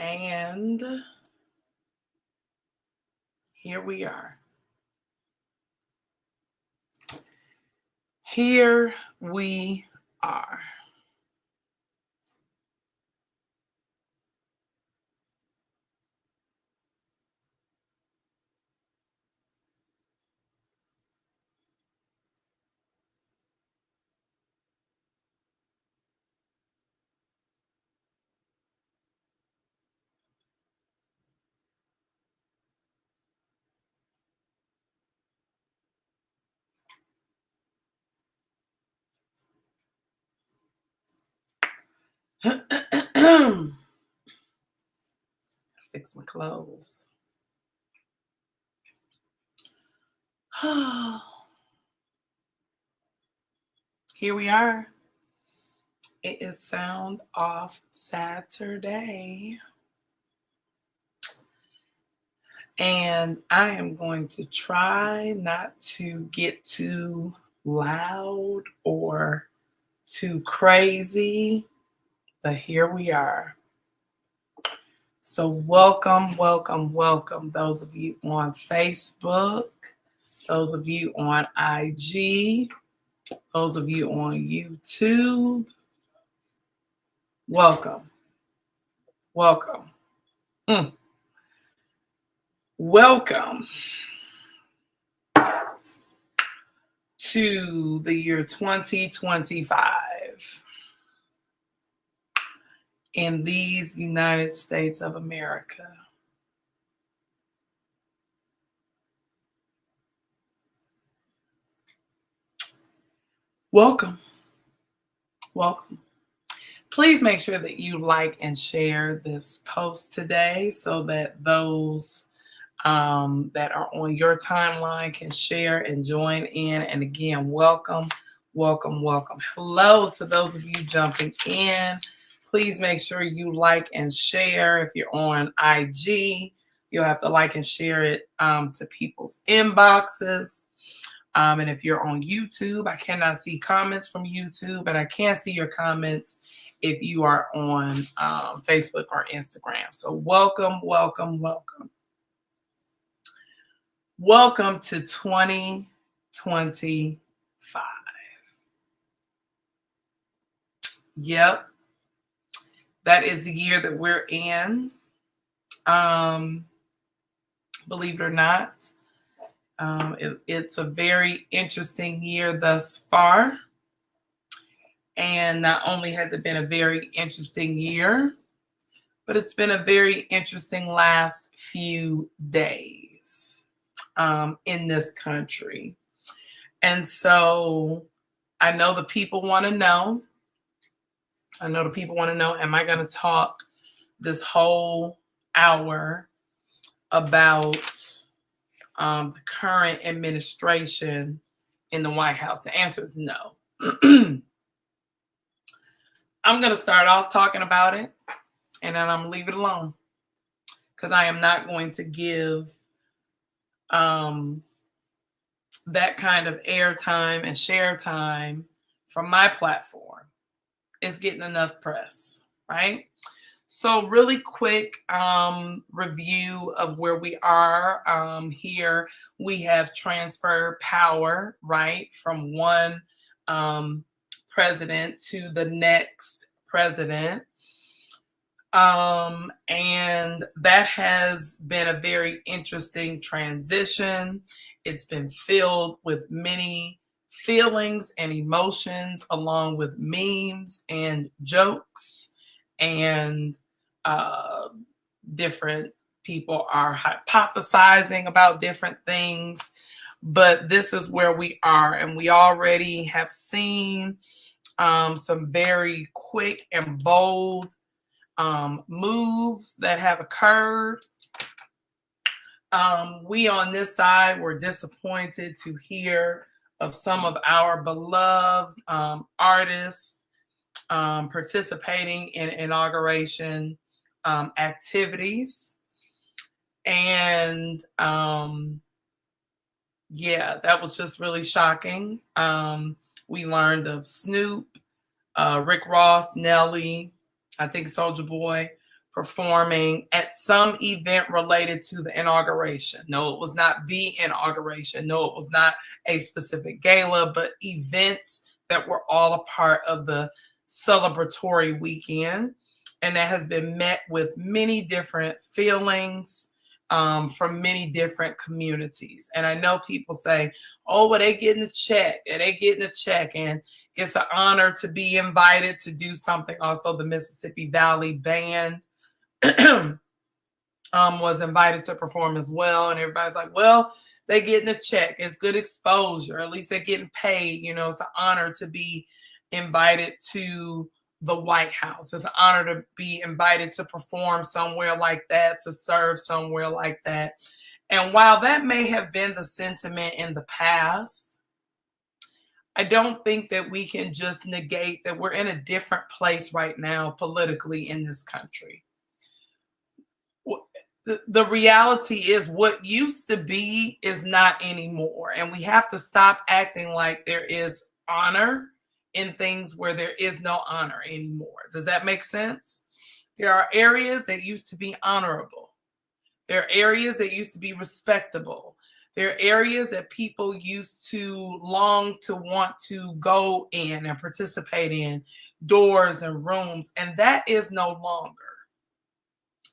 And here we are. Here we are. Fix my clothes. Here we are. It is Sound Off Saturday. And I am going to try not to get too loud or too crazy, but here we are. So welcome, welcome, welcome. Those of you on Facebook, those of you on IG, those of you on YouTube, welcome, welcome, welcome to the year 2025 in these United States of America. Welcome. Welcome. Please make sure that you like and share this post today so that those that are on your timeline can share and join in. And again, welcome, welcome, welcome. Hello to those of you jumping in. Please make sure you like and share. If you're on IG, you'll have to like and share it to people's inboxes. And if you're on YouTube, I cannot see comments from YouTube, but I can see your comments if you are on Facebook or Instagram. So welcome, welcome, welcome. Welcome to 2025. Yep, that is the year that we're in. Believe it or not, it's a very interesting year thus far. And not only has it been a very interesting year, but it's been a very interesting last few days in this country. And so I know the people want to know. Am I going to talk this whole hour about the current administration in the White House? The answer is no. I'm going to start off talking about it, and then I'm going to leave it alone because I am not going to give that kind of airtime and share time from my platform. It's getting enough press, right? So really quick review of where we are here. We have transferred power, right, from one president to the next president. And that has been a very interesting transition. It's been filled with many feelings and emotions, along with memes and jokes, and different people are hypothesizing about different things. But this is where we are, and we already have seen some very quick and bold moves that have occurred. We on this side were disappointed to hear of some of our beloved artists participating in inauguration activities. And yeah, that was just really shocking. We learned of Snoop, Rick Ross, Nelly, I think Soulja Boy performing at some event related to the inauguration. No, it was not the inauguration. No, it was not a specific gala, but events that were all a part of the celebratory weekend. And that has been met with many different feelings from many different communities. And I know people say, oh, well, they getting a check, and they getting a check. And it's an honor to be invited to do something. Also, the Mississippi Valley Band was invited to perform as well. And everybody's like, well, they getting a check. It's good exposure. At least they're getting paid. You know, it's an honor to be invited to the White House. It's an honor to be invited to perform somewhere like that, to serve somewhere like that. And while that may have been the sentiment in the past, I don't think that we can just negate that we're in a different place right now politically in this country. The reality is what used to be is not anymore. And we have to stop acting like there is honor in things where there is no honor anymore. Does that make sense? There are areas that used to be honorable. There are areas that used to be respectable. There are areas that people used to long to want to go in and participate in, doors and rooms, and that is no longer.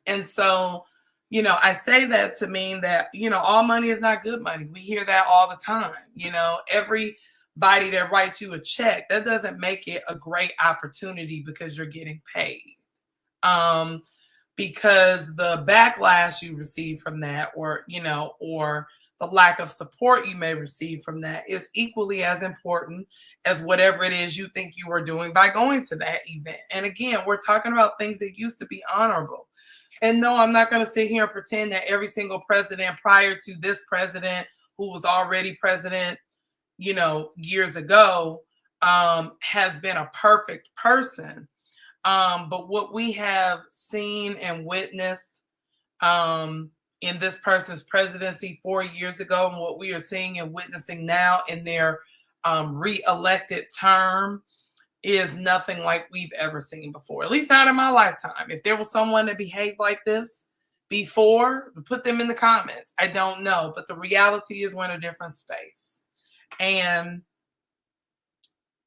And so, you know, I say that to mean that, you know, all money is not good money. We hear that all the time. You know, everybody that writes you a check, that doesn't make it a great opportunity because you're getting paid. Because the backlash you receive from that, or, you know, or the lack of support you may receive from that is equally as important as whatever it is you think you are doing by going to that event. And again, we're talking about things that used to be honorable. And no, I'm not going to sit here and pretend that every single president prior to this president, who was already president, you know, years ago, has been a perfect person. But what we have seen and witnessed in this person's presidency 4 years ago, and what we are seeing and witnessing now in their re-elected term, is nothing like we've ever seen before, at least not in my lifetime. If there was someone that behaved like this before, put them in the comments. I don't know, but the reality is we're in a different space. And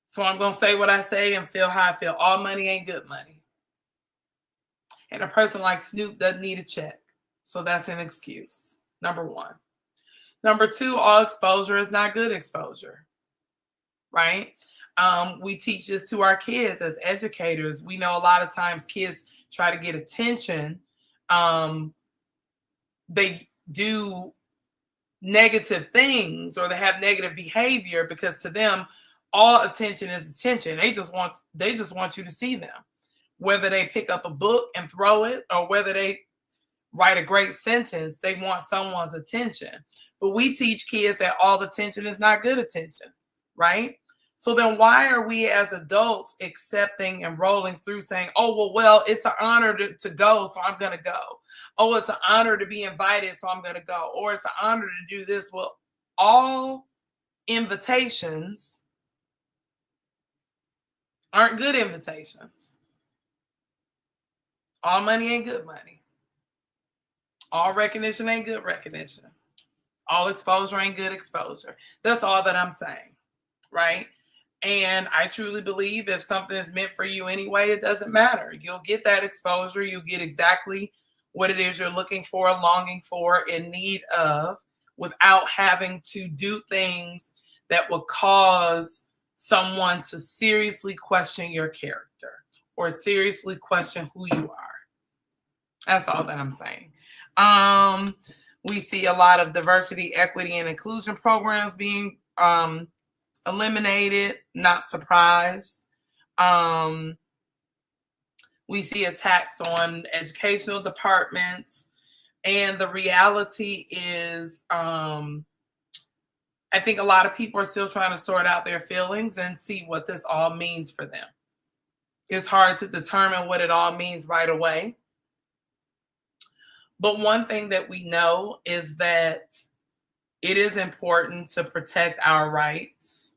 so I'm going to say what I say and feel how I feel. All money ain't good money. And a person like Snoop doesn't need a check. So that's an excuse, number one. Number two, all exposure is not good exposure, right? We teach this to our kids as educators. We know a lot of times kids try to get attention. They do negative things, or they have negative behavior, because to them, all attention is attention. They just want you to see them. Whether they pick up a book and throw it, or whether they write a great sentence, they want someone's attention. But we teach kids that all attention is not good attention, right? So then why are we as adults accepting and rolling through saying, oh, well, it's an honor to go, so I'm going to go. Oh, it's an honor to be invited, so I'm going to go. Or it's an honor to do this. Well, all invitations aren't good invitations. All money ain't good money. All recognition ain't good recognition. All exposure ain't good exposure. That's all that I'm saying, right? And I truly believe if something is meant for you anyway, it doesn't matter. You'll get that exposure. You'll get exactly what it is you're looking for, longing for, in need of, without having to do things that will cause someone to seriously question your character or seriously question who you are. That's all that I'm saying. We see a lot of diversity, equity, and inclusion programs being eliminated. Not surprised. We see attacks on educational departments. And the reality is, I think a lot of people are still trying to sort out their feelings and see what this all means for them. It's hard to determine what it all means right away. But one thing that we know is that it is important to protect our rights.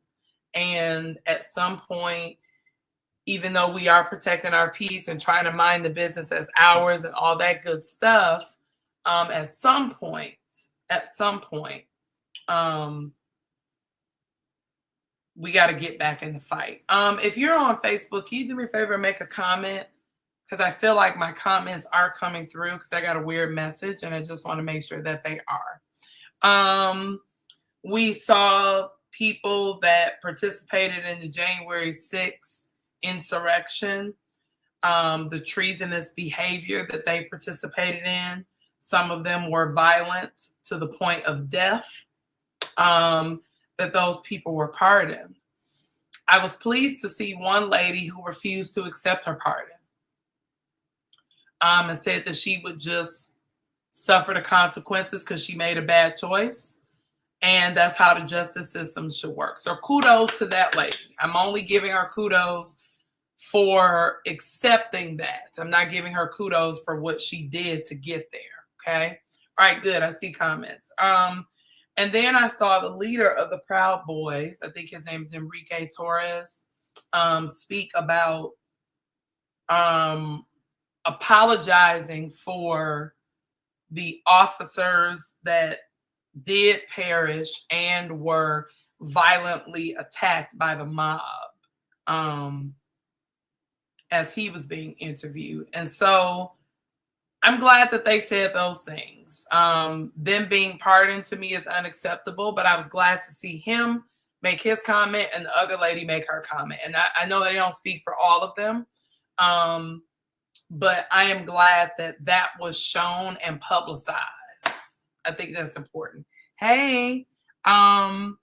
And at some point, even though we are protecting our peace and trying to mind the business as ours and all that good stuff, at some point, um, we got to get back in the fight. If you're on Facebook, can you do me a favor and make a comment? Because I feel like my comments are coming through because I got a weird message and I just want to make sure that they are. We saw people that participated in the January 6th insurrection, the treasonous behavior that they participated in. Some of them were violent to the point of death, that those people were pardoned. I was pleased to see one lady who refused to accept her pardon, and said that she would just suffer the consequences because she made a bad choice. And that's how the justice system should work. So kudos to that lady. I'm only giving her kudos for accepting that. I'm not giving her kudos for what she did to get there. Okay. All right, good. I see comments. And then I saw the leader of the Proud Boys, I think his name is Enrique Torres, speak about apologizing for the officers that did perish and were violently attacked by the mob, as he was being interviewed. And so I'm glad that they said those things. Them being pardoned to me is unacceptable, but I was glad to see him make his comment and the other lady make her comment. And I know they don't speak for all of them, but I am glad that that was shown and publicized. I think that's important. Hey, and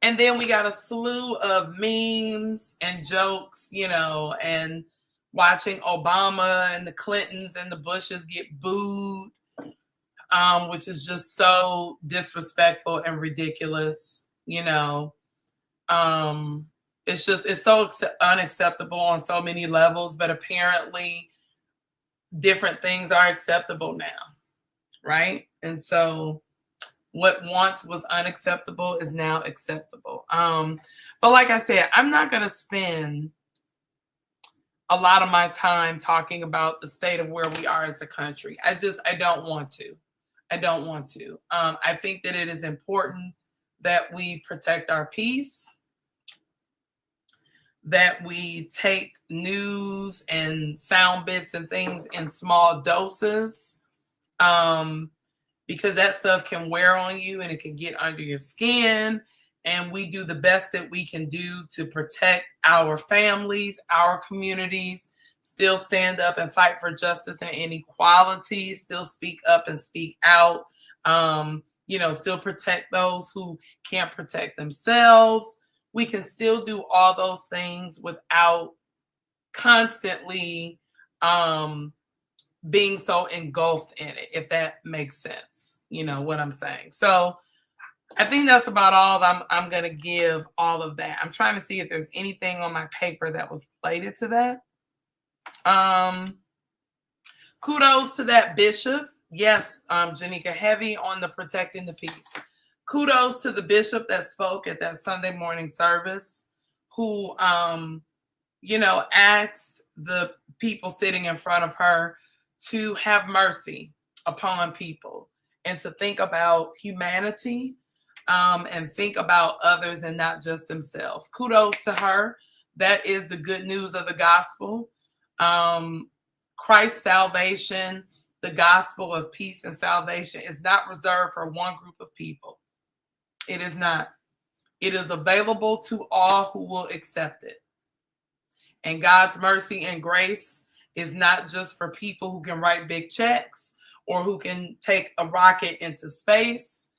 then we got a slew of memes and jokes, and watching Obama and the Clintons and the Bushes get booed, which is just so disrespectful and ridiculous. It's so unacceptable on so many levels, but apparently different things are acceptable now, right? And so what once was unacceptable is now acceptable. But like I said, I'm not going to spend a lot of my time talking about the state of where we are as a country. I don't want to. I think that it is important that we protect our peace, that we take news and sound bits and things in small doses, because that stuff can wear on you and it can get under your skin. And we do the best that we can do to protect our families, our communities, still stand up and fight for justice and inequality, still speak up and speak out, still protect those who can't protect themselves. We can still do all those things without constantly being so engulfed in it, if that makes sense. You know what I'm saying? So I think that's about all I'm going to give all of that. I'm trying to see if there's anything on my paper that was related to that. Kudos to that bishop. Yes, Janika, heavy on the protecting the peace. Kudos to the bishop that spoke at that Sunday morning service, who, asked the people sitting in front of her to have mercy upon people and to think about humanity, and think about others and not just themselves. Kudos to her. That is the good news of the gospel. Christ's salvation, the gospel of peace and salvation, is not reserved for one group of people. It is not. It is available to all who will accept it. And God's mercy and grace is not just for people who can write big checks or who can take a rocket into space.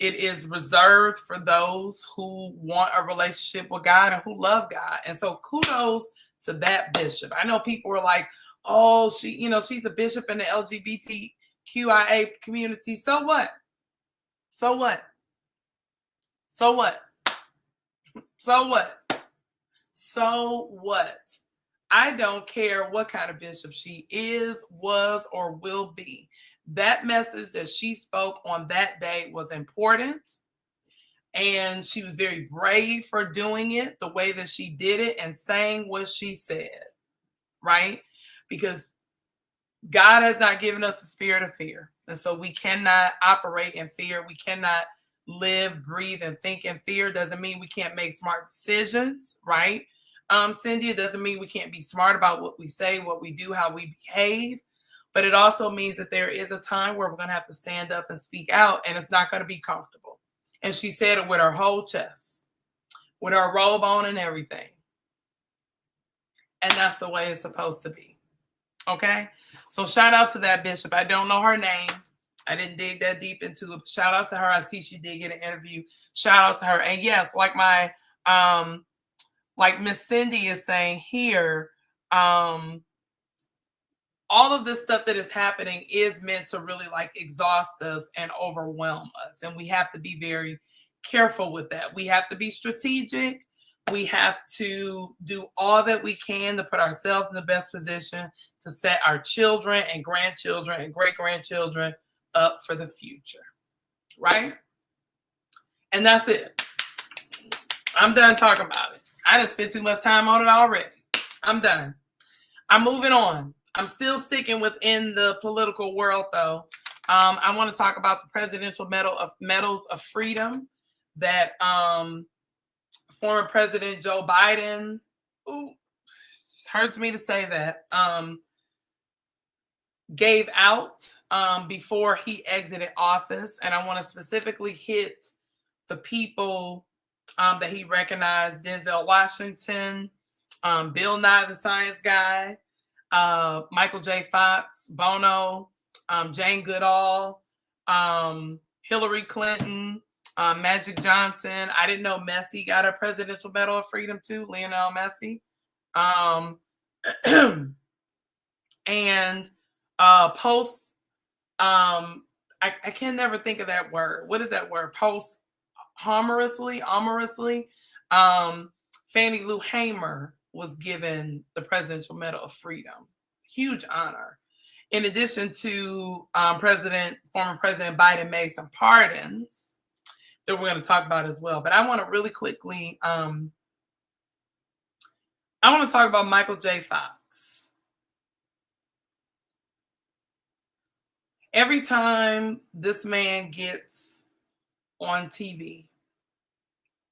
It is reserved for those who want a relationship with God and who love God. And so kudos to that bishop. I know people were like, oh, she's a bishop in the LGBTQIA community. So what? So what? So what? So what? So what? I don't care what kind of bishop she is, was, or will be. That message that she spoke on that day was important. And she was very brave for doing it the way that she did it and saying what she said, right? Because God has not given us a spirit of fear. And so we cannot operate in fear. We cannot live, breathe, and think in fear. Doesn't mean we can't make smart decisions, right? Cindy, it doesn't mean we can't be smart about what we say, what we do, how we behave. But it also means that there is a time where we're going to have to stand up and speak out, and it's not going to be comfortable. And she said it with her whole chest, with her robe on and everything. And that's the way it's supposed to be. Okay? So shout out to that bishop. I don't know her name. I didn't dig that deep into it. Shout out to her. I see she did get an interview. Shout out to her. And yes, like Miss Cindy is saying here, all of this stuff that is happening is meant to really like exhaust us and overwhelm us. And we have to be very careful with that. We have to be strategic. We have to do all that we can to put ourselves in the best position to set our children and grandchildren and great-grandchildren up for the future, right? And that's it. I'm done talking about it. I done spent too much time on it already. I'm done. I'm moving on. I'm still sticking within the political world, though. I want to talk about the Presidential Medals of Freedom that former President Joe Biden, hurts me to say that, gave out before he exited office. And I want to specifically hit the people that he recognized: Denzel Washington, Bill Nye the Science Guy, Michael J. Fox, Bono, Jane Goodall, Hillary Clinton, Magic Johnson. I didn't know Messi got a Presidential Medal of Freedom too, Lionel Messi. And post, I can never think of that word. What is that word? Amorously. Fannie Lou Hamer was given the Presidential Medal of Freedom. Huge honor. In addition to former President Biden made some pardons that we're going to talk about as well. But I want to really quickly, I want to talk about Michael J. Fox. Every time this man gets on TV,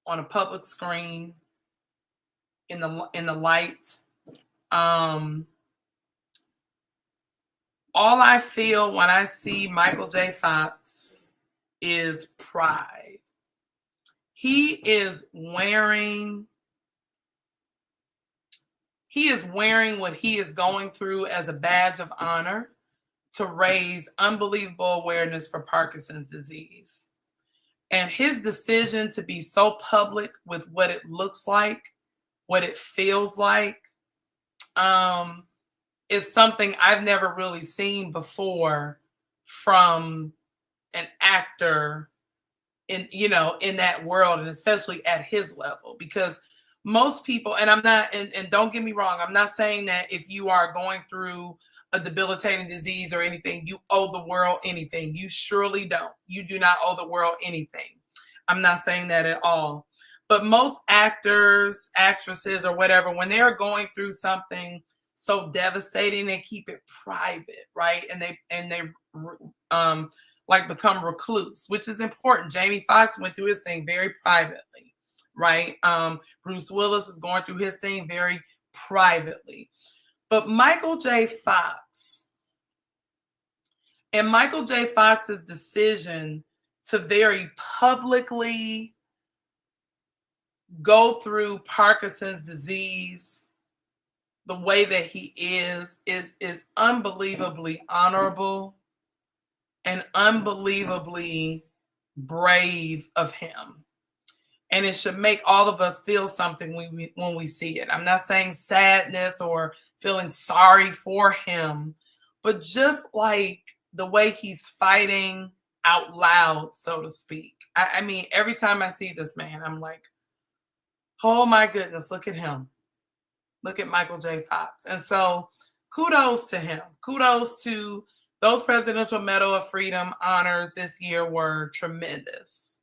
on a public screen, in the light, all I feel when I see Michael J. Fox is pride. He is wearing what he is going through as a badge of honor to raise unbelievable awareness for Parkinson's disease. And his decision to be so public with what it looks like, what it feels like, is something I've never really seen before from an actor in that world, and especially at his level. Because most people, and I'm not, and don't get me wrong, I'm not saying that if you are going through a debilitating disease or anything, you owe the world anything. You surely don't. You do not owe the world anything. I'm not saying that at all. But most actors, actresses, or whatever, when they're going through something so devastating, they keep it private, right? And they like become recluse, which is important. Jamie Foxx went through his thing very privately, right? Bruce Willis is going through his thing very privately. But Michael J. Fox and Michael J. Fox's decision to very publicly go through Parkinson's disease the way that he is unbelievably honorable and unbelievably brave of him. And it should make all of us feel something when we see it. I'm not saying sadness or feeling sorry for him, but just like the way he's fighting out loud, so to speak. I mean, every time I see this man, I'm like, oh my goodness, look at him. Look at Michael J. Fox. And so kudos to him. Kudos to those Presidential Medal of Freedom honors this year were tremendous.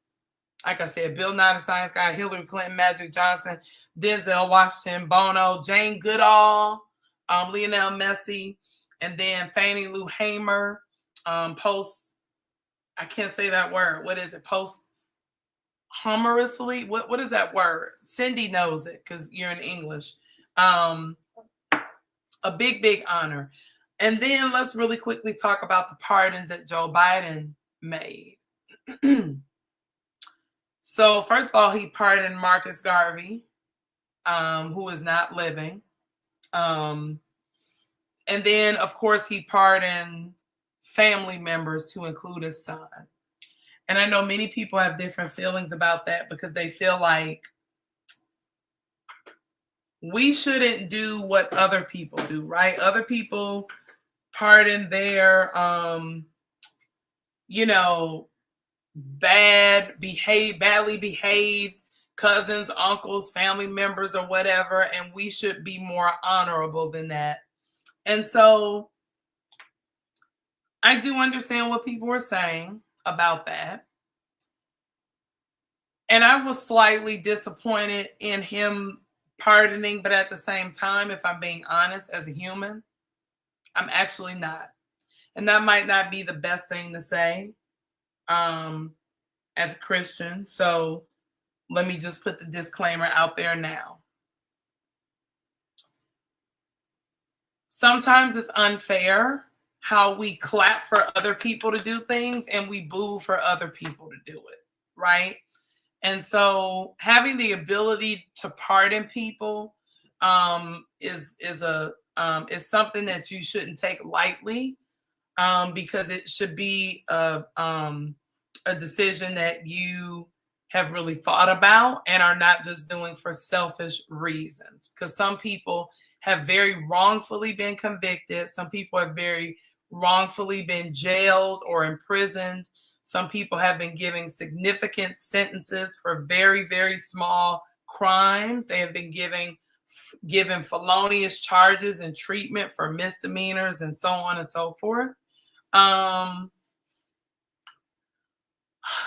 Like I said, Bill Nye the Science Guy, Hillary Clinton, Magic Johnson, Denzel Washington, Bono, Jane Goodall, Lionel Messi, and then Fannie Lou Hamer, post, I can't say that word. What is it? Post humorously? What is that word? Cindy knows it because you're in English. A big, big honor. And then let's really quickly talk about the pardons that Joe Biden made. So first of all, he pardoned Marcus Garvey, who is not living. And then, of course, he pardoned family members to include his son. And I know many people have different feelings about that because they feel like we shouldn't do what other people do, right? Other people pardon their, badly behaved cousins, uncles, family members, or whatever, and we should be more honorable than that. And so I do understand what people were saying about that. And I was slightly disappointed in him pardoning, but at the same time, if I'm being honest, as a human, I'm actually not. And that might not be the best thing to say as a Christian. So let me just put the disclaimer out there now. Sometimes it's unfair how we clap for other people to do things and we boo for other people to do it, right? And so having the ability to pardon people is something that you shouldn't take lightly, because it should be a decision that you have really thought about and are not just doing for selfish reasons. Because some people have very wrongfully been convicted. Some people have very wrongfully been jailed or imprisoned. Some people have been given significant sentences for very, very small crimes. They have been given felonious charges and treatment for misdemeanors and so on and so forth.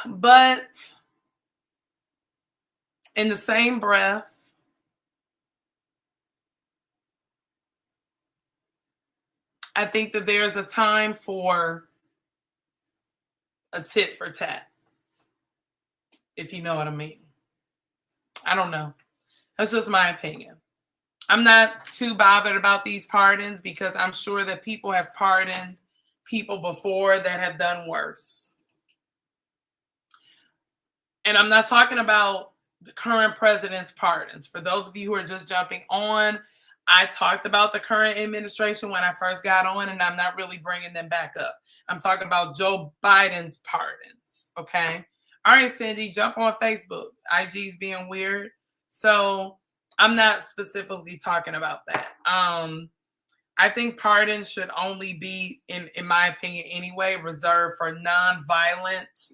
But in the same breath, I think that there's a time for a tit for tat, if you know what I mean. I don't know. That's just my opinion. I'm not too bothered about these pardons because I'm sure that people have pardoned people before that have done worse. And I'm not talking about the current president's pardons. For those of you who are just jumping on, I talked about the current administration when I first got on, and I'm not really bringing them back up. I'm talking about Joe Biden's pardons, okay? All right, Cindy, jump on Facebook. IG's being weird. So I'm not specifically talking about that. I think pardons should only be, in my opinion anyway, reserved for nonviolent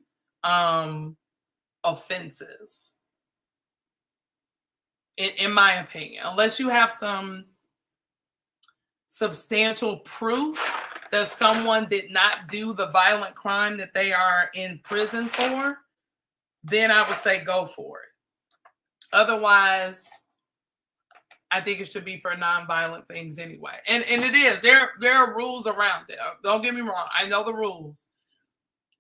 offenses. In my opinion, unless you have some substantial proof that someone did not do the violent crime that they are in prison for, then I would say go for it. Otherwise, I think it should be for nonviolent things anyway. And it is. There are rules around it. Don't get me wrong. I know the rules.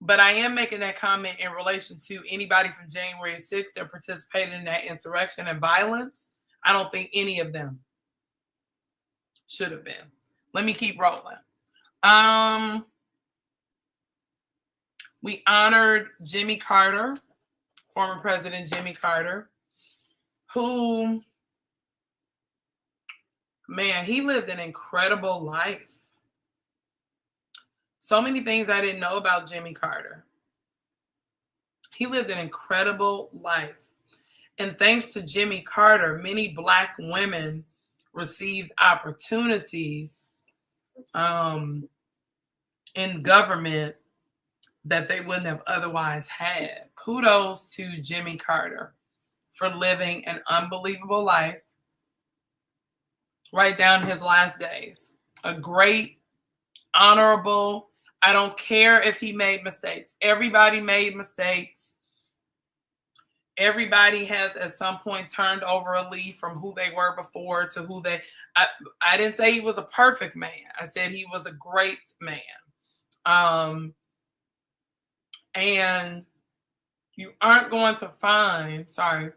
But I am making that comment in relation to anybody from January 6th that participated in that insurrection and violence. I don't think any of them should have been. Let me keep rolling. We honored Jimmy Carter, former President Jimmy Carter, who, man, he lived an incredible life. So many things I didn't know about Jimmy Carter. He lived an incredible life. And thanks to Jimmy Carter, many Black women received opportunities in government that they wouldn't have otherwise had. Kudos to Jimmy Carter for living an unbelievable life right down his last days. A great, honorable, I don't care if he made mistakes. Everybody made mistakes. Everybody has at some point turned over a leaf from who they were before to who they. I didn't say he was a perfect man. I said he was a great man. And you aren't going to find. Sorry.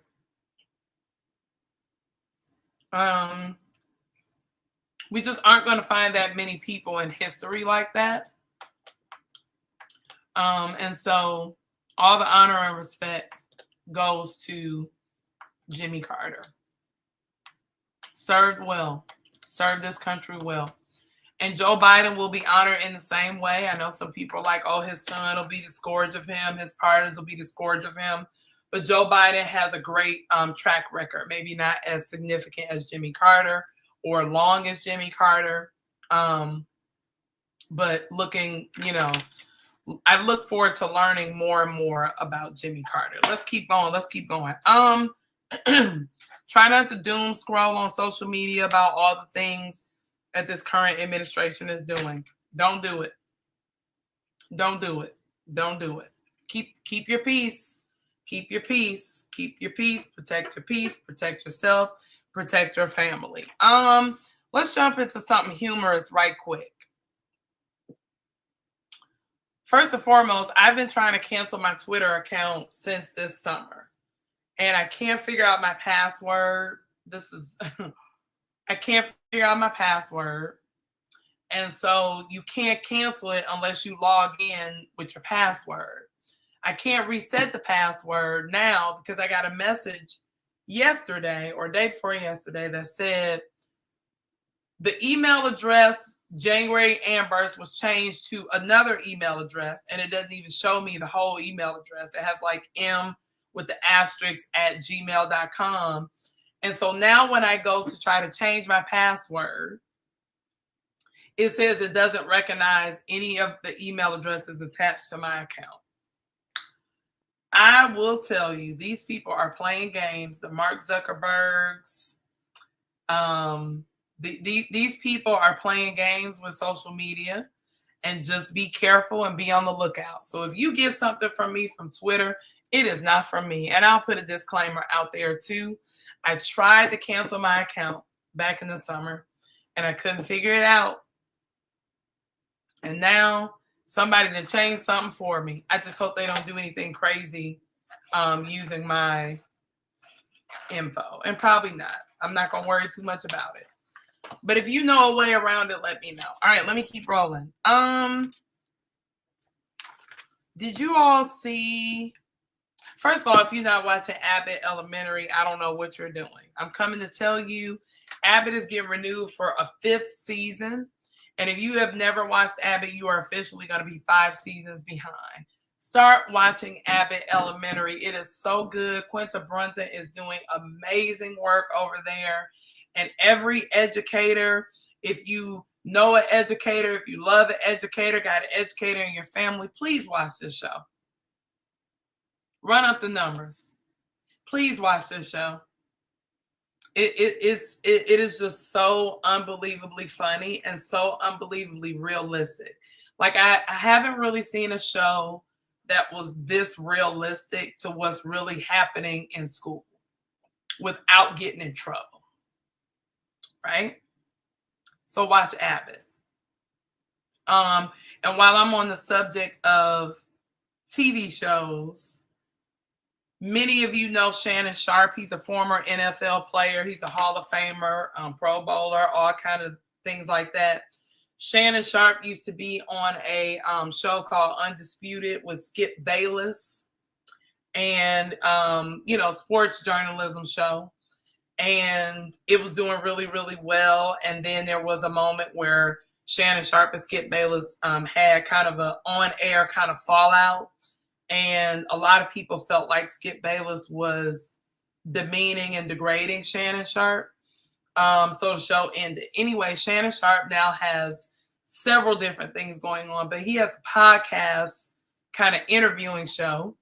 We just aren't going to find that many people in history like that. And so all the honor and respect goes to Jimmy Carter. Served well, served this country well. And Joe Biden will be honored in the same way. I know some people are like, oh, his son will be the scourge of him. His pardons will be the scourge of him. But Joe Biden has a great track record, maybe not as significant as Jimmy Carter or long as Jimmy Carter. But looking, I look forward to learning more and more about Jimmy Carter. Let's keep going. Try not to doom scroll on social media about all the things that this current administration is doing. Don't do it. Don't do it. Don't do it. Keep your peace. Keep your peace. Keep your peace. Protect your peace. Protect yourself. Protect your family. Let's jump into something humorous right quick. First and foremost, I've been trying to cancel my Twitter account since this summer. And I can't figure out my password. I can't figure out my password. And so you can't cancel it unless you log in with your password. I can't reset the password now because I got a message yesterday or day before yesterday that said the email address January Amber's was changed to another email address, and it doesn't even show me the whole email address. It has like M with the asterisk at gmail.com. And so now when I go to try to change my password, it says it doesn't recognize any of the email addresses attached to my account. I will tell you, these people are playing games. The Mark Zuckerbergs, these people are playing games with social media, and just be careful and be on the lookout. So if you get something from me from Twitter, it is not from me. And I'll put a disclaimer out there too. I tried to cancel my account back in the summer and I couldn't figure it out. And now somebody to change something for me. I just hope they don't do anything crazy using my info. And probably not. I'm not going to worry too much about it. But if you know a way around it, let me know. All right, let me keep rolling. Did you all see... First of all, if you're not watching Abbott Elementary, I don't know what you're doing. I'm coming to tell you, Abbott is getting renewed for a 5th season. And if you have never watched Abbott, you are officially going to be 5 seasons behind. Start watching Abbott Elementary. It is so good. Quinta Brunson is doing amazing work over there. And every educator, if you know an educator, if you love an educator, got an educator in your family, please watch this show. Run up the numbers. Please watch this show. It is just so unbelievably funny and so unbelievably realistic. Like I haven't really seen a show that was this realistic to what's really happening in school without getting in trouble. Right? So watch Abbott. And while I'm on the subject of TV shows, many of you know Shannon Sharpe. He's a former NFL player. He's a Hall of Famer, Pro Bowler, all kind of things like that. Shannon Sharpe used to be on a show called Undisputed with Skip Bayless, and sports journalism show. And it was doing really, really well. And then there was a moment where Shannon Sharpe and Skip Bayless had kind of an on-air kind of fallout. And a lot of people felt like Skip Bayless was demeaning and degrading Shannon Sharpe. So the show ended. Anyway, Shannon Sharpe now has several different things going on, but he has a podcast kind of interviewing show.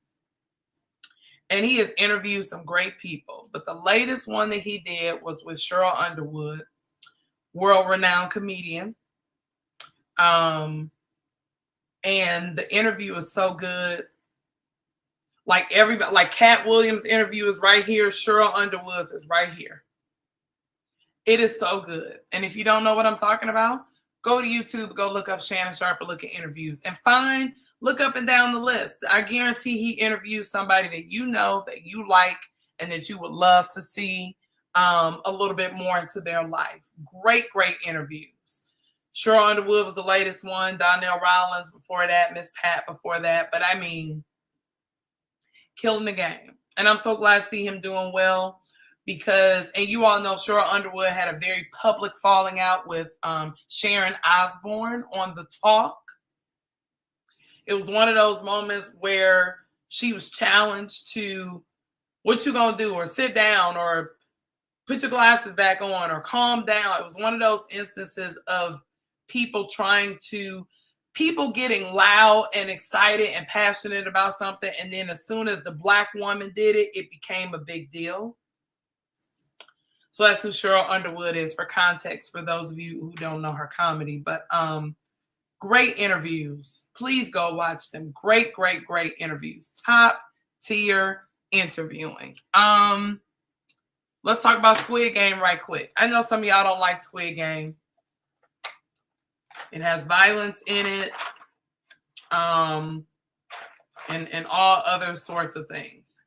And he has interviewed some great people. But the latest one that he did was with Sheryl Underwood, world-renowned comedian. And the interview is so good. Like everybody, like Cat Williams' interview is right here. Cheryl Underwood's is right here. It is so good. And if you don't know what I'm talking about, go to YouTube, go look up Shannon Sharpe or look at interviews and look up and down the list. I guarantee he interviews somebody that you know, that you like, and that you would love to see a little bit more into their life. Great, great interviews. Cheryl Underwood was the latest one. Donnell Rollins before that. Miss Pat before that. But I mean, killing the game. And I'm so glad to see him doing well because, and you all know Cheryl Underwood had a very public falling out with Sharon Osbourne on The Talk. It was one of those moments where she was challenged to, what you gonna do, or sit down, or put your glasses back on, or calm down. It was one of those instances of people getting loud and excited and passionate about something. And then as soon as the Black woman did it, it became a big deal. So that's who Cheryl Underwood is, for context, for those of you who don't know her comedy. But great interviews. Please go watch them. Great, great, great interviews. Top tier interviewing. Let's talk about Squid Game right quick. I know some of y'all don't like Squid Game. It has violence in it, and all other sorts of things.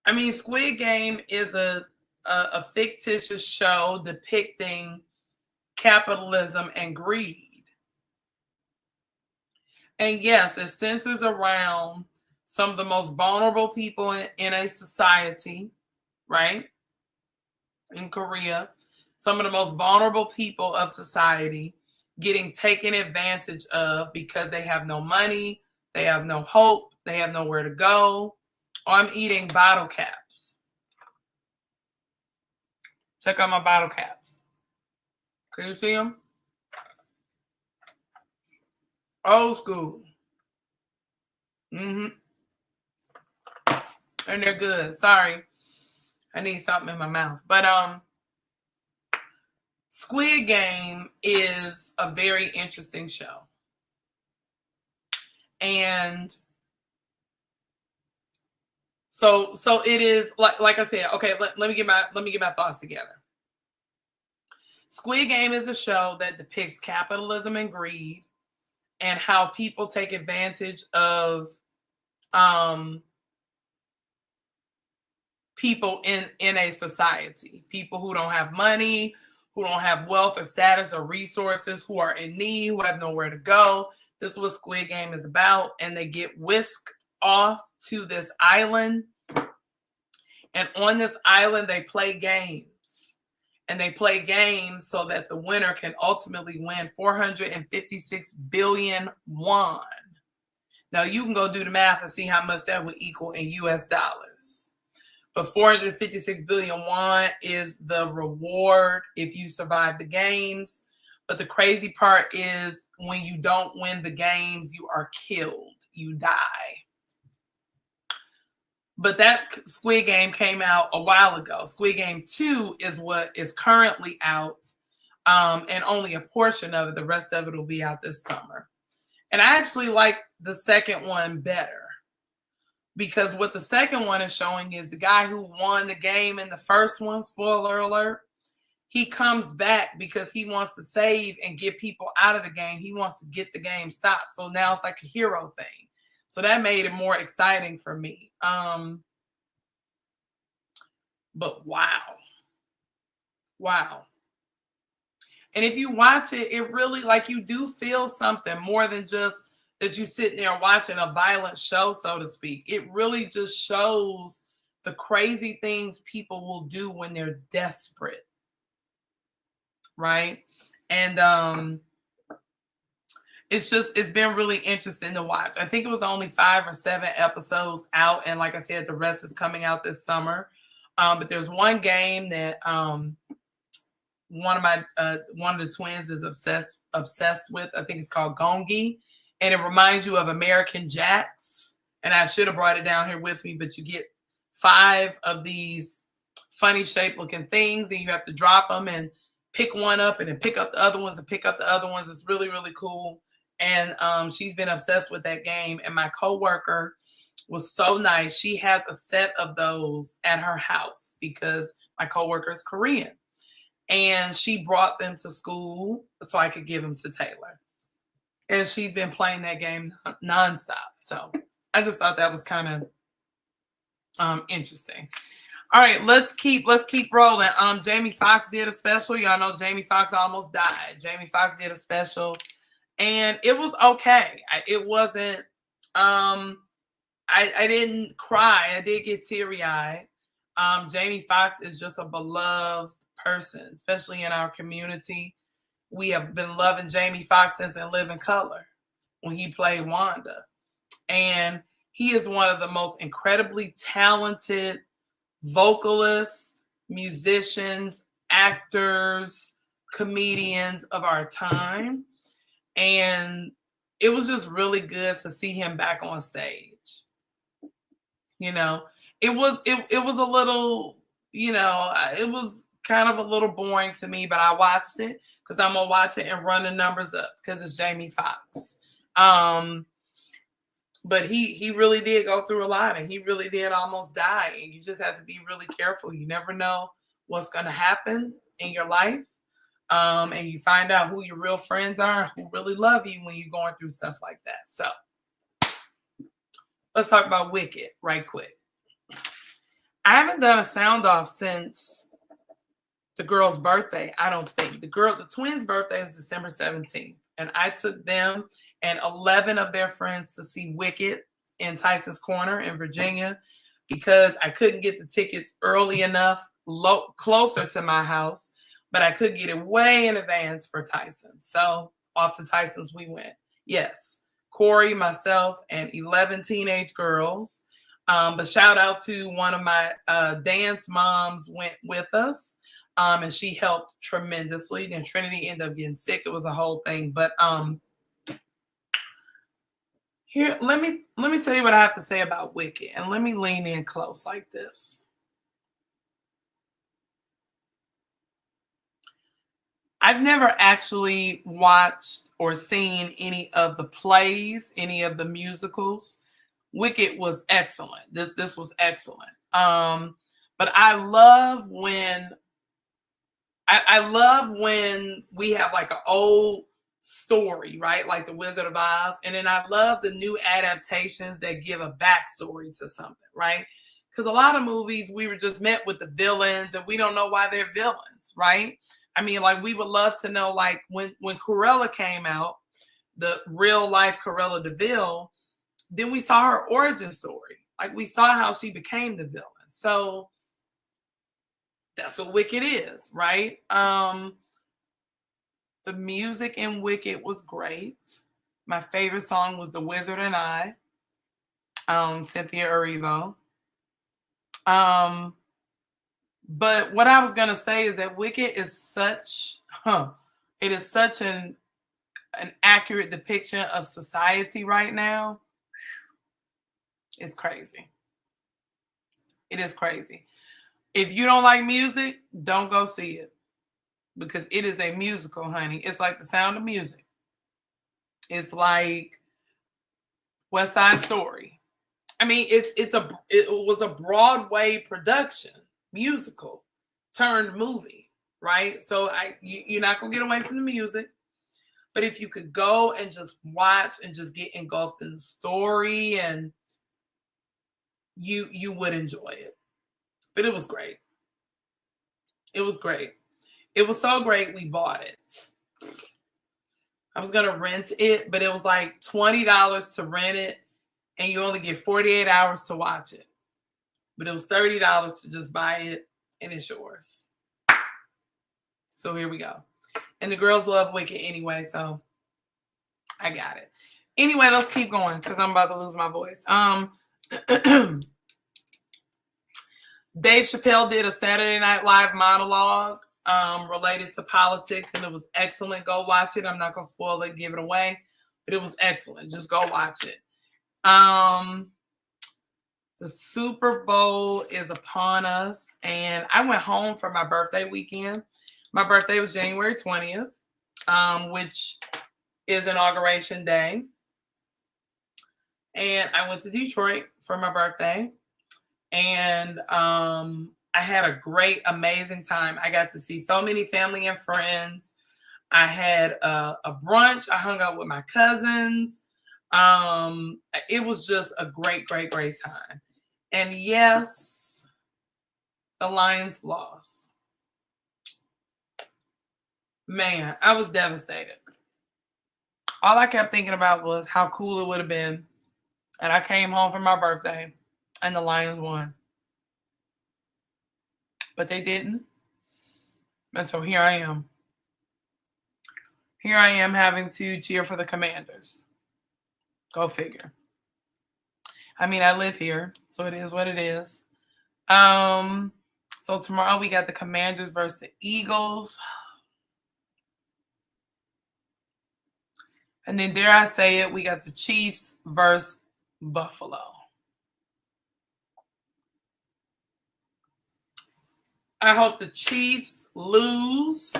I mean, Squid Game is a fictitious show depicting capitalism and greed. And yes, it centers around some of the most vulnerable people in a society, right? In Korea. Some of the most vulnerable people of society getting taken advantage of because they have no money, they have no hope, they have nowhere to go. Oh, I'm eating bottle caps. Check out my bottle caps. Can you see them? Old school. And they're good. Sorry. I need something in my mouth. But Squid Game is a very interesting show. And so it is, like I said, okay, let me get my thoughts together. Squid Game is a show that depicts capitalism and greed and how people take advantage of people in a society, people who don't have money, who don't have wealth or status or resources, who are in need, who have nowhere to go. This is what Squid Game is about. And they get whisked off to this island. And on this island, they play games. And they play games so that the winner can ultimately win 456 billion won. Now, you can go do the math and see how much that would equal in US dollars. But 456 billion won is the reward if you survive the games. But the crazy part is when you don't win the games, you are killed. You die. But that Squid Game came out a while ago. Squid Game 2 is what is currently out. And only a portion of it. The rest of it will be out this summer. And I actually like the second one better. Because what the second one is showing is the guy who won the game in the first one, spoiler alert, he comes back because he wants to save and get people out of the game. He wants to get the game stopped. So now it's like a hero thing. So that made it more exciting for me. But wow. And if you watch it, it really, like, you do feel something more than just that you sit there watching a violent show, so to speak. It really just shows the crazy things people will do when they're desperate. Right? And it's been really interesting to watch. I think it was only 5 or 7 episodes out. And like I said, the rest is coming out this summer. But there's one game that one of the twins is obsessed with. I think it's called Gongi. And it reminds you of American Jacks. And I should have brought it down here with me, but you get 5 of these funny shaped looking things and you have to drop them and pick one up and then pick up the other ones and pick up the other ones. It's really, really cool. And she's been obsessed with that game. And my coworker was so nice. She has a set of those at her house because my coworker is Korean. And she brought them to school so I could give them to Taylor. And she's been playing that game nonstop. So I just thought that was kind of interesting. All right, let's keep rolling. Jamie Foxx did a special. Y'all know Jamie Foxx almost died. Jamie Foxx did a special, and it was okay. It wasn't. I didn't cry. I did get teary eyed. Jamie Foxx is just a beloved person, especially in our community. We have been loving Jamie Foxx since In Living Color when he played Wanda, and he is one of the most incredibly talented vocalists, musicians, actors, comedians of our time. And it was just really good to see him back on stage. You know, it was a little, it was kind of a little boring to me, but I watched it because I'm gonna watch it and run the numbers up because it's Jamie Foxx. But he really did go through a lot, and he really did almost die. And you just have to be really careful. You never know what's going to happen in your life. And you find out who your real friends are, who really love you when you're going through stuff like that. So let's talk about Wicked right quick. I haven't done a sound off since the girl's birthday, I don't think. The twins' birthday is December 17th. And I took them and 11 of their friends to see Wicked in Tyson's Corner in Virginia because I couldn't get the tickets early enough, closer to my house, but I could get it way in advance for Tyson. So off to Tyson's we went. Yes, Corey, myself, and 11 teenage girls. But shout out to one of my dance moms went with us, and she helped tremendously. Then Trinity ended up getting sick. It was a whole thing, but here, let me tell you what I have to say about Wicked, and let me lean in close like this. I've never actually watched or seen any of the plays, any of the musicals. Wicked was excellent. This was excellent. But I love when we have like an old story, right? Like the Wizard of Oz. And then I love the new adaptations that give a backstory to something, right? Because a lot of movies, we were just met with the villains and we don't know why they're villains, right? I mean, like we would love to know, like when Cruella came out, the real life Cruella DeVille, then we saw her origin story. Like we saw how she became the villain. So that's what Wicked is, right? The music in Wicked was great. My favorite song was The Wizard and I, Cynthia Erivo. But what I was gonna say is that Wicked is such an accurate depiction of society right now. It's crazy. It is crazy. If you don't like music, don't go see it. Because it is a musical, honey. It's like The Sound of Music. It's like West Side Story. I mean, it was a Broadway production, musical turned movie, right? So you're not gonna get away from the music, but if you could go and just watch and just get engulfed in the story, and you would enjoy it. But it was great. It was great. It was so great we bought it. I was gonna rent it, but it was like $20 to rent it, and you only get 48 hours to watch it. But it was $30 to just buy it, and it's yours. So here we go. And the girls love Wicked anyway, so I got it. Anyway, let's keep going because I'm about to lose my voice. Dave Chappelle did a Saturday Night Live monologue related to politics, and it was excellent. Go watch it. I'm not gonna spoil it, give it away, but it was excellent. Just go watch it. The Super Bowl is upon us, and I went home for my birthday weekend. My birthday was January 20th, which is Inauguration Day. And I went to Detroit for my birthday. And I had a great, amazing time. I got to see so many family and friends. I had a brunch. I hung out with my cousins. It was just a great, great, great time. And yes, the Lions lost. Man, I was devastated. All I kept thinking about was how cool it would have been. And I came home for my birthday and the Lions won. But they didn't. And so here I am. Here I am having to cheer for the Commanders. Go figure. I mean, I live here, so it is what it is. So tomorrow we got the Commanders versus the Eagles. And then, dare I say it, we got the Chiefs versus Buffalo. I hope the Chiefs lose.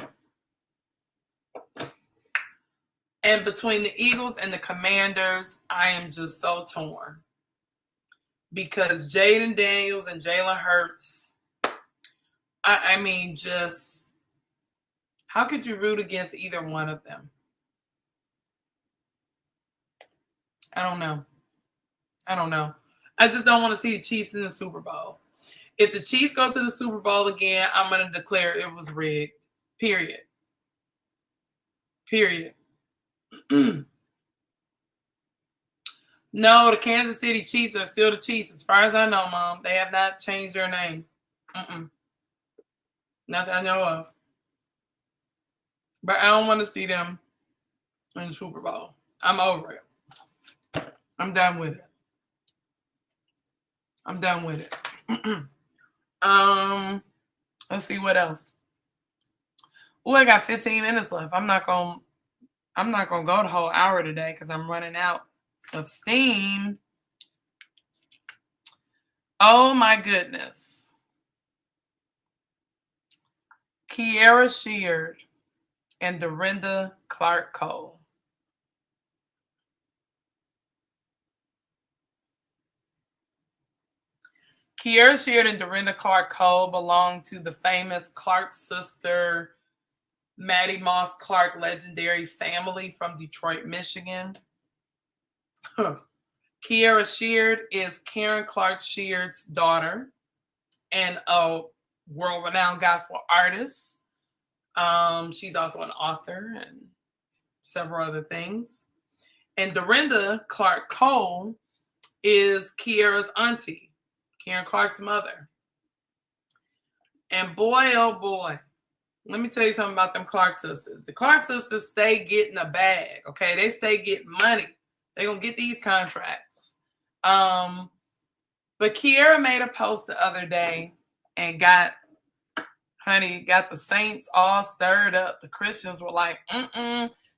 And between the Eagles and the Commanders, I am just so torn. Because Jaden Daniels and Jalen Hurts, I mean, just how could you root against either one of them? I don't know. I just don't want to see the Chiefs in the Super Bowl. If the Chiefs go to the Super Bowl again, I'm going to declare it was rigged. Period. No, the Kansas City Chiefs are still the Chiefs. As far as I know, Mom, they have not changed their name. Not that I know of. But I don't want to see them in the Super Bowl. I'm over it. I'm done with it. Let's see what else. Oh, I got 15 minutes left. I'm not gonna go the whole hour today because I'm running out of steam. Oh my goodness. Kierra Sheard and Dorinda Clark Cole. Kierra Sheard and Dorinda Clark Cole belong to the famous Clark sister, Maddie Moss Clark legendary family from Detroit, Michigan. Kierra Sheard is Karen Clark Sheard's daughter and a world-renowned gospel artist. She's also an author and several other things. And Dorinda Clark Cole is Kierra's auntie, Karen Clark's mother. And boy, oh boy, let me tell you something about them Clark sisters. The Clark sisters stay getting a bag, okay? They stay getting money. They're going to get these contracts. But Kierra made a post the other day and got the saints all stirred up. The Christians were like,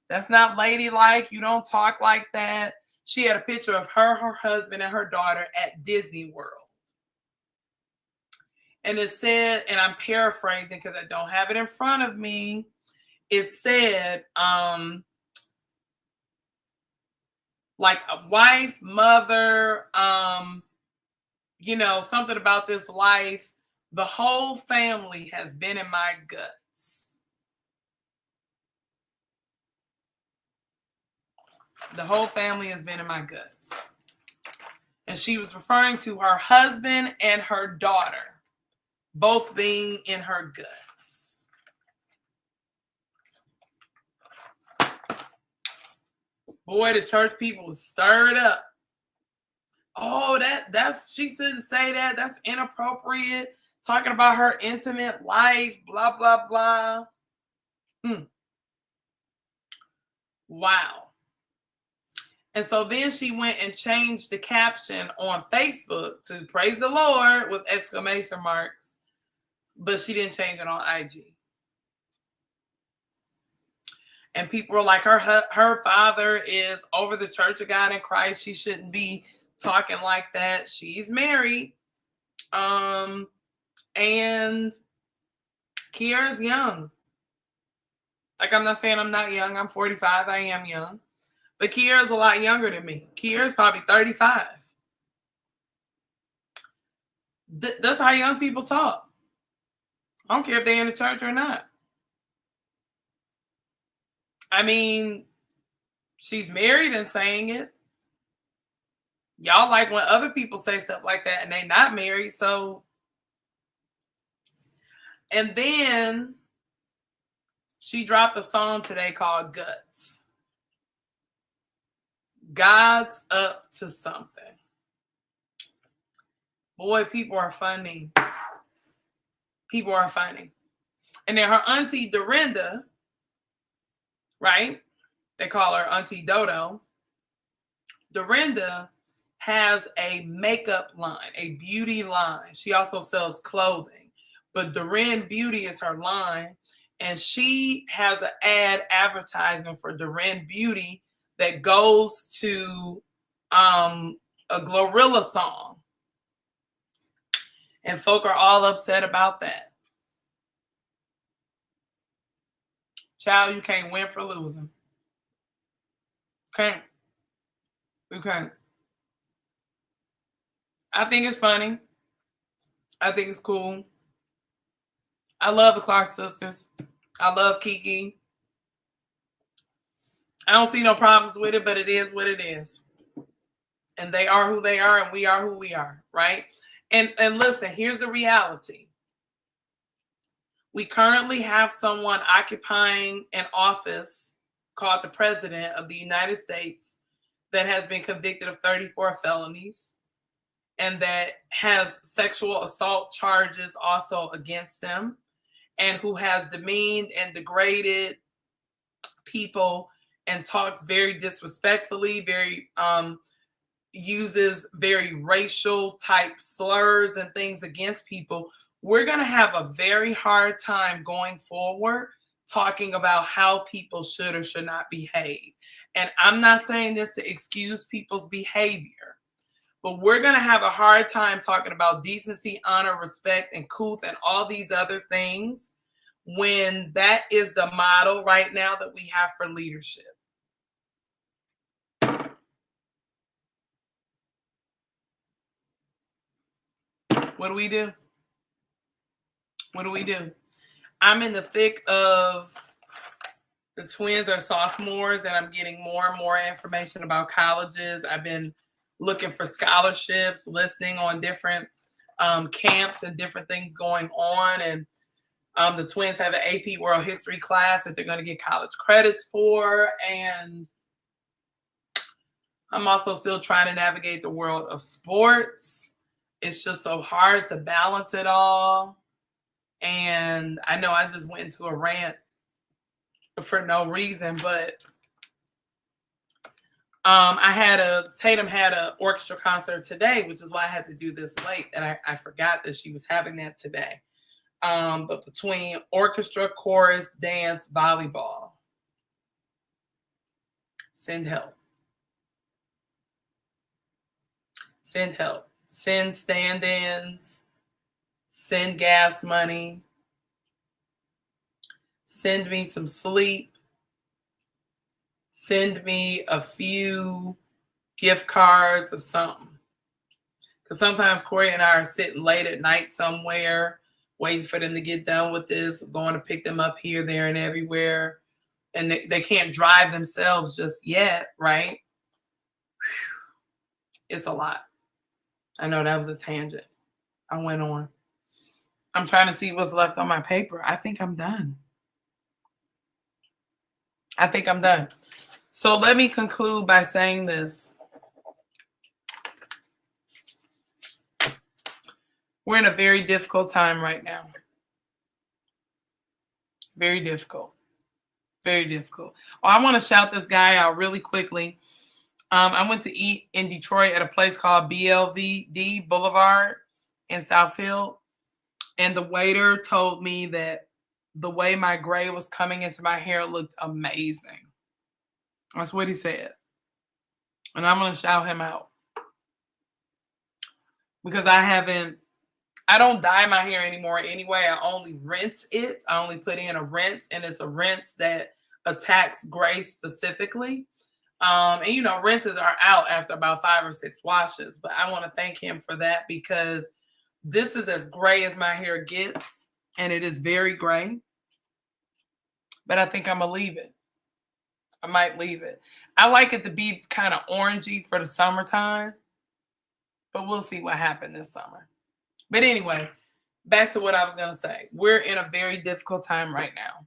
that's not ladylike. You don't talk like that. She had a picture of her husband, and her daughter at Disney World. And it said, and I'm paraphrasing because I don't have it in front of me. It said, like a wife, mother, something about this life. The whole family has been in my guts. The whole family has been in my guts. And she was referring to her husband and her daughter, both being in her guts. Boy, the church people was stirred up. Oh, that's she shouldn't say that. That's inappropriate. Talking about her intimate life, blah, blah, blah. Wow. And so then she went and changed the caption on Facebook to praise the Lord with exclamation marks, but she didn't change it on IG. And people were like, her father is over the Church of God in Christ. She shouldn't be talking like that. She's married. And Kierra's young. Like, I'm not saying I'm not young. I'm 45. I am young. But Kiera's a lot younger than me. Kiera's probably 35. That's how young people talk. I don't care if they're in the church or not. I mean, she's married and saying it. Y'all like when other people say stuff like that and they not married. So, and then she dropped a song today called Guts. God's up to something. Boy, people are funny. People are funny. And then her auntie Dorinda, right? They call her Auntie Dodo. Dorinda has a makeup line, a beauty line. She also sells clothing, but Dorin Beauty is her line. And she has an ad advertisement for Dorin Beauty that goes to a Glorilla song. And folk are all upset about that. Child, you can't win for losing. Can't. You can't. I think it's funny. I think it's cool. I love the Clark sisters. I love Kiki. I don't see no problems with it, but it is what it is. And they are who they are, and we are who we are, right? And listen, here's the reality. We currently have someone occupying an office called the President of the United States that has been convicted of 34 felonies and that has sexual assault charges also against them, and who has demeaned and degraded people and talks very disrespectfully, very uses very racial type slurs and things against people. We're going to have a very hard time going forward talking about how people should or should not behave. And I'm not saying this to excuse people's behavior, but we're going to have a hard time talking about decency, honor, respect, and couth and all these other things when that is the model right now that we have for leadership. What do we do? What do we do? I'm in the thick of the twins are sophomores, and I'm getting more and more information about colleges. I've been looking for scholarships, listening on different camps and different things going on. And the twins have an AP World History class that they're going to get college credits for. And I'm also still trying to navigate the world of sports. It's just so hard to balance it all. And I know I just went into a rant for no reason, but Tatum had an orchestra concert today, which is why I had to do this late. And I forgot that she was having that today. But between orchestra, chorus, dance, volleyball, send help. Send help. Send stand-ins. Send gas money. Send me some sleep. Send me a few gift cards or something. Because sometimes Corey and I are sitting late at night somewhere, waiting for them to get done with this, going to pick them up here, there, and everywhere. And they can't drive themselves just yet, right? It's a lot. I know that was a tangent. I went on. I'm trying to see what's left on my paper. I think I'm done. So let me conclude by saying this. We're in a very difficult time right now. Very difficult. Very difficult. Oh, I want to shout this guy out really quickly. I went to eat in Detroit at a place called BLVD Boulevard in Southfield. And the waiter told me that the way my gray was coming into my hair looked amazing. That's what he said. And I'm going to shout him out. Because I I don't dye my hair anymore anyway. I only rinse it. I only put in a rinse, and it's a rinse that attacks gray specifically. And you know, rinses are out after about 5 or 6 washes. But I want to thank him for that, because this is as gray as my hair gets, and it is very gray. But I think I'm gonna leave it. I might leave it. I like it to be kind of orangey for the summertime, but we'll see what happens this summer. But anyway, back to what I was gonna say. We're in a very difficult time right now.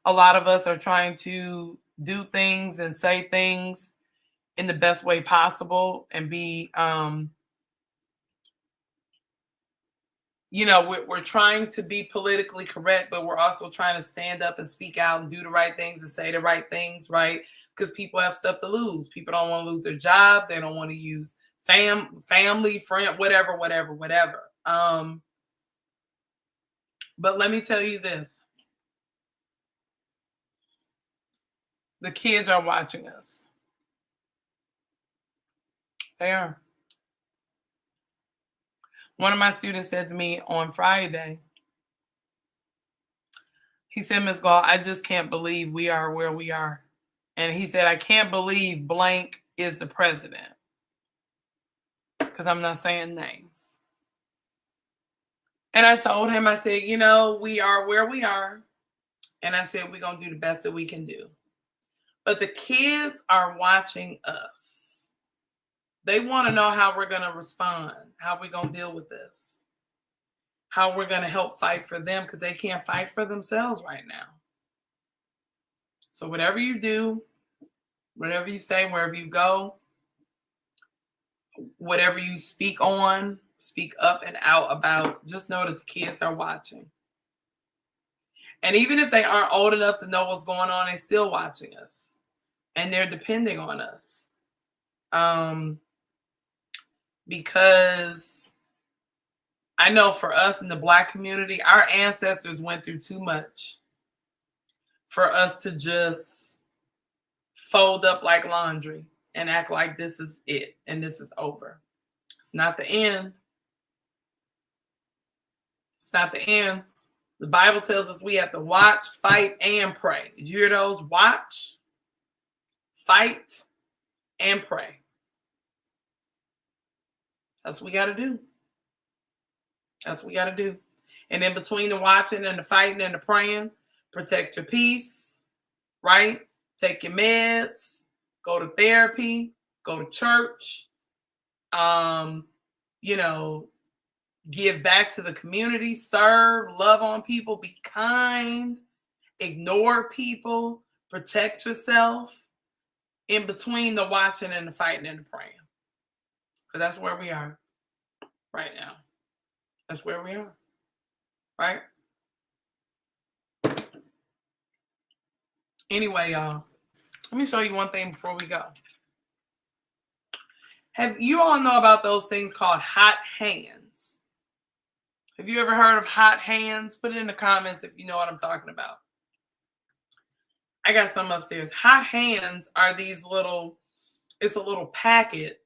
A lot of us are trying to do things and say things in the best way possible and be, you know, we're trying to be politically correct, but we're also trying to stand up and speak out and do the right things and say the right things, right? Because people have stuff to lose. People don't want to lose their jobs. They don't want to use family, friend, whatever. But let me tell you this. The kids are watching us. They are. One of my students said to me on Friday, he said, Ms. Gall, I just can't believe we are where we are. And he said, I can't believe blank is the president. Because I'm not saying names. And I told him, I said, you know, we are where we are. And I said, we're going to do the best that we can do. But the kids are watching us. They want to know how we're going to respond, how we're going to deal with this, how we're going to help fight for them, because they can't fight for themselves right now. So whatever you do, whatever you say, wherever you go, whatever you speak on, speak up and out about, just know that the kids are watching. And even if they aren't old enough to know what's going on, they're still watching us. And they're depending on us. Because I know for us in the Black community, our ancestors went through too much for us to just fold up like laundry and act like this is it and this is over. It's not the end. It's not the end. The Bible tells us we have to watch, fight, and pray. Did you hear those? Watch, fight, and pray. That's what we got to do. That's what we got to do. And in between the watching and the fighting and the praying, protect your peace, right? Take your meds, go to therapy, go to church, you know, give back to the community, serve, love on people, be kind, ignore people, protect yourself in between the watching and the fighting and the praying. Because that's where we are right now. That's where we are, right? Anyway, y'all, let me show you one thing before we go. Have you all know about those things called hot hands? Have you ever heard of hot hands? Put it in the comments if you know what I'm talking about. I got some upstairs. Hot hands are these little, it's a little packet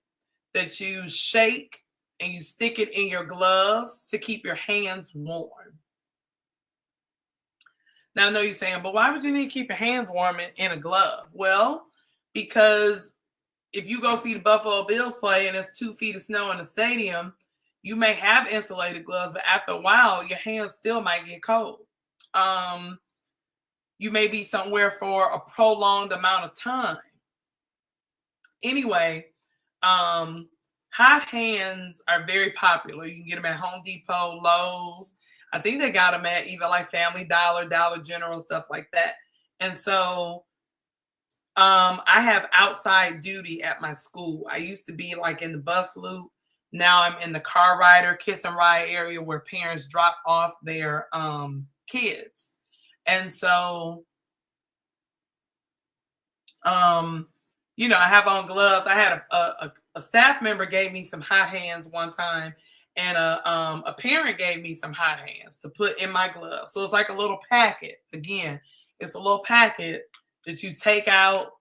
that you shake and you stick it in your gloves to keep your hands warm. Now I know you're saying, but why would you need to keep your hands warm in a glove? Well, because if you go see the Buffalo Bills play and it's 2 feet of snow in the stadium, you may have insulated gloves, but after a while, your hands still might get cold. You may be somewhere for a prolonged amount of time. Anyway, hot hands are very popular. You can get them at Home Depot, Lowe's. I think they got them at even like Family Dollar, Dollar General, stuff like that. And so I have outside duty at my school. I used to be like in the bus loop. Now I'm in the car rider, kiss and ride area where parents drop off their kids. And so, you know, I have on gloves. I had a staff member gave me some hot hands one time, and a parent gave me some hot hands to put in my gloves. So it's like a little packet. Again, it's a little packet that you take out,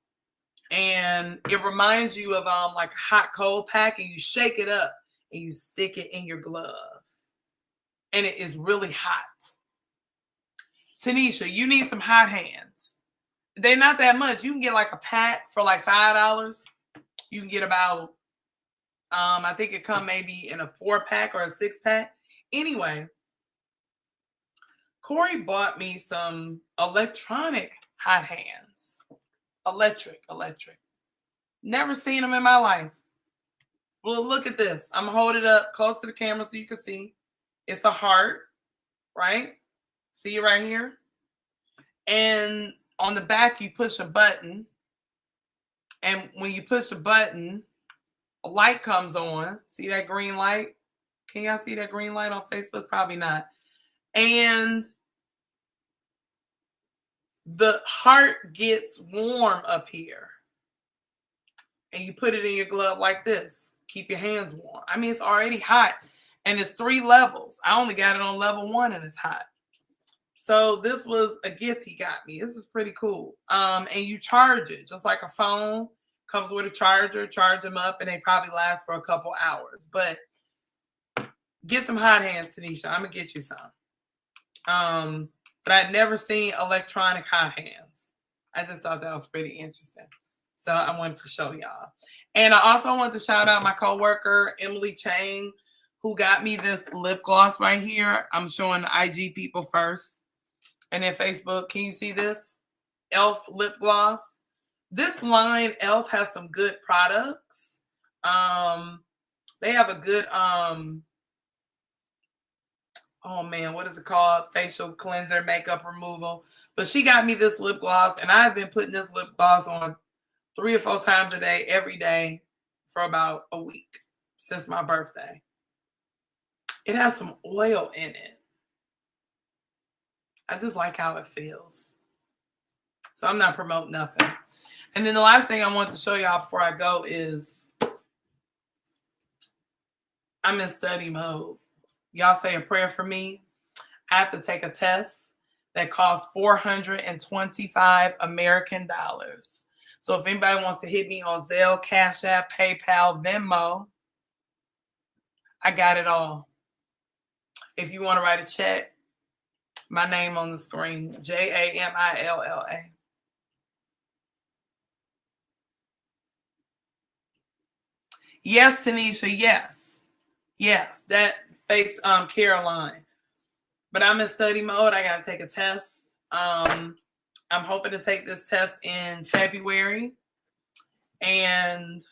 and it reminds you of like a hot cold pack, and you shake it up and you stick it in your glove. And it is really hot. Tanisha, you need some hot hands. They're not that much. You can get like a pack for like $5. You can get about, I think it come maybe in a 4-pack or a 6-pack. Anyway, Corey bought me some electronic hot hands. Electric. Never seen them in my life. Well, look at this. I'm gonna hold it up close to the camera so you can see. It's a heart, right? See it right here? And on the back, you push a button. And when you push a button, a light comes on. See that green light? Can y'all see that green light on Facebook? Probably not. And the heart gets warm up here. And you put it in your glove like this. Keep your hands warm. I mean, it's already hot. And it's 3 levels. I only got it on level 1 and it's hot. So this was a gift he got me. This is pretty cool. And you charge it just like a phone. Comes with a charger. Charge them up and they probably last for a couple hours. But get some hot hands, Tanisha. I'm going to get you some. But I'd never seen electronic hot hands. I just thought that was pretty interesting. So I wanted to show y'all. And I also want to shout out my coworker, Emily Chang, who got me this lip gloss right here. I'm showing the IG people first. And then Facebook, can you see this? e.l.f. lip gloss. This line, e.l.f. has some good products. They have a good, oh man, what is it called? Facial cleanser, makeup removal. But she got me this lip gloss, and I've been putting this lip gloss on 3 or 4 times a day, every day for about a week since my birthday. It has some oil in it. I just like how it feels. So I'm not promoting nothing. And then the last thing I want to show y'all before I go is I'm in study mode. Y'all say a prayer for me. I have to take a test that costs $425 American dollars. So if anybody wants to hit me on Zelle, Cash App, PayPal, Venmo, I got it all. If you want to write a check, my name on the screen, Jamilla. Yes, Tanisha, yes. Yes, that face Caroline. But I'm in study mode. I got to take a test. I'm hoping to take this test in February. And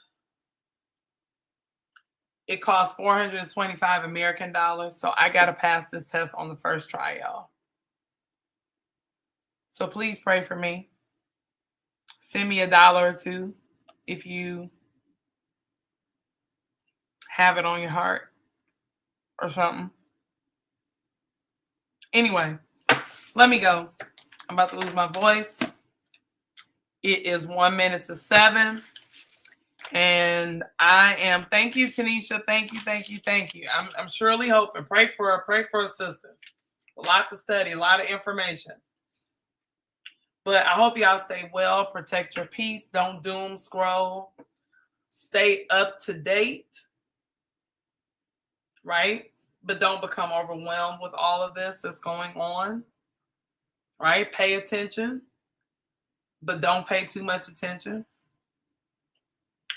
it costs $425 American dollars. So I got to pass this test on the first try, y'all. So please pray for me. Send me $1 or $2 if you have it on your heart or something. Anyway, let me go. I'm about to lose my voice. It is 1 minute to 7. And thank you, Tanisha. Thank you. I'm surely hoping. Pray for a sister. A lot to study, a lot of information. But I hope y'all stay well, protect your peace, don't doom scroll, stay up to date, right? But don't become overwhelmed with all of this that's going on, right? Pay attention, but don't pay too much attention.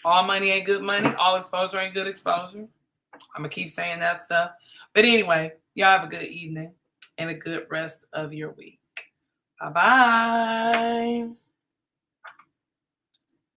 All money ain't good money. All exposure ain't good exposure. I'm going to keep saying that stuff. But anyway, y'all have a good evening and a good rest of your week. Bye-bye.